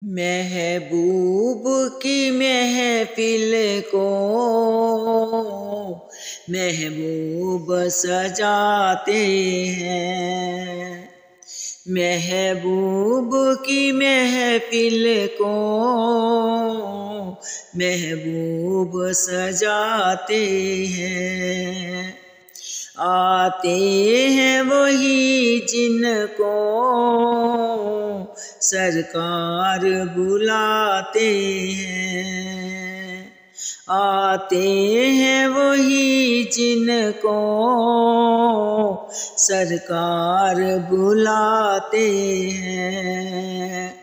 महबूब की महफिल को महबूब सजाते हैं। महबूब की महफिल को महबूब सजाते हैं। आते हैं वही जिनको सरकार बुलाते हैं। आते हैं वही जिनको सरकार बुलाते हैं।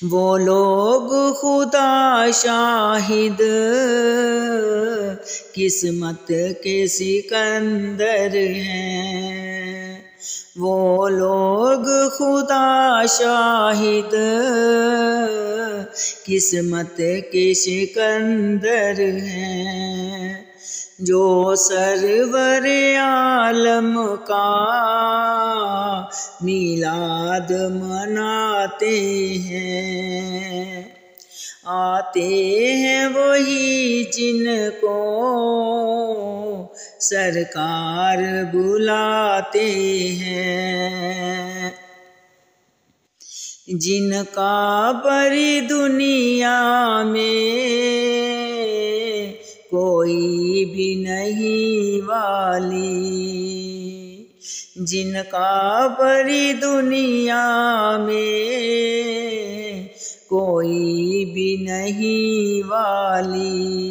वो लोग खुदा शाहिद किस्मत के सिकंदर हैं। वो लोग खुदा शाहिद किस्मत के सिकंदर हैं। जो सरवर आलम का मिलाद मनाते हैं। आते हैं वही जिनको सरकार बुलाते हैं। जिनका बड़ी दुनिया में कोई भी नहीं वाली। जिनका बड़ी दुनिया में कोई भी नहीं वाली।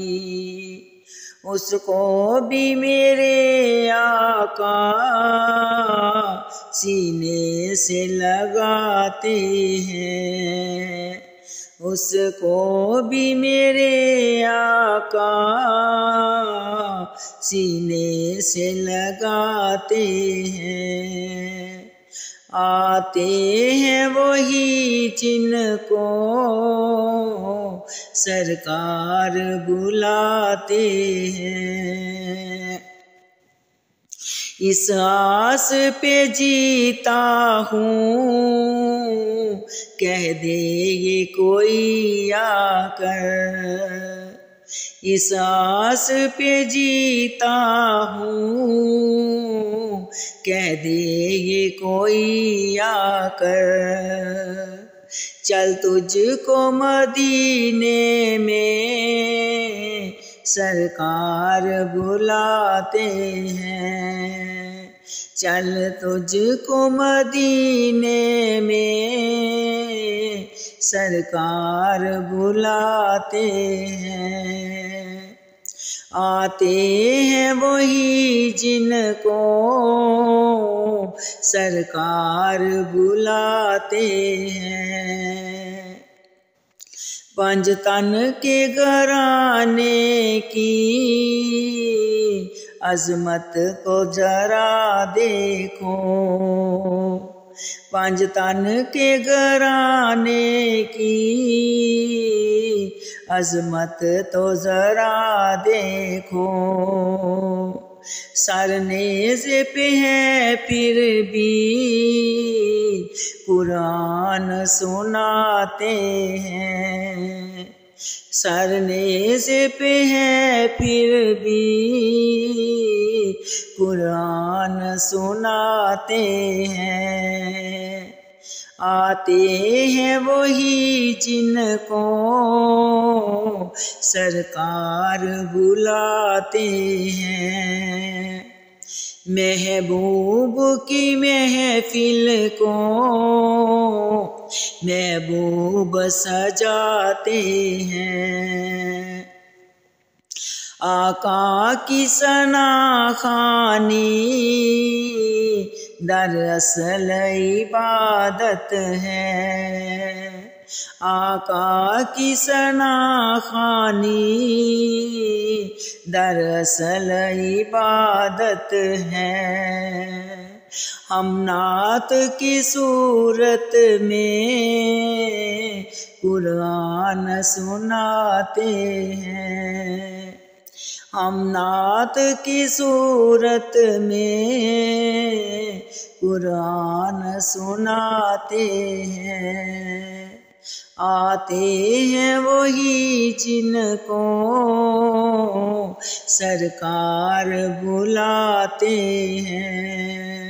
उसको भी मेरे आका सीने से लगाते हैं। उसको भी मेरे आका सीने से लगाते हैं। आते हैं वही जिनको सरकार बुलाते हैं। इस आस पे जीता हूँ कह दे ये कोई आकर। इस आस पे जीता हूँ कह दे ये कोई आकर। चल तुझको मदीने में सरकार बुलाते हैं। चल तुझको मदीने में सरकार बुलाते हैं। आते हैं वही जिनको सरकार बुलाते हैं। पंजतन के घराने की अजमत को जरा देखो। पंजतन के घराने की अजमत तो जरा देखो। सरनेज़ पे है फिर भी कुरान सुनाते हैं। सरनेज़ पे है फिर भी कुरान सुनाते हैं। आते हैं वही जिनको सरकार बुलाते हैं। महबूब की महफिल को महबूब सजाते हैं। आका की सना खानी दरअसल इबादत है। आका की सना खानी दरअसल इबादत है। हम नात की सूरत में कुरान सुनाते हैं। हम नात की सूरत में कुरान सुनाते हैं। आते हैं वही जिनको सरकार बुलाते हैं।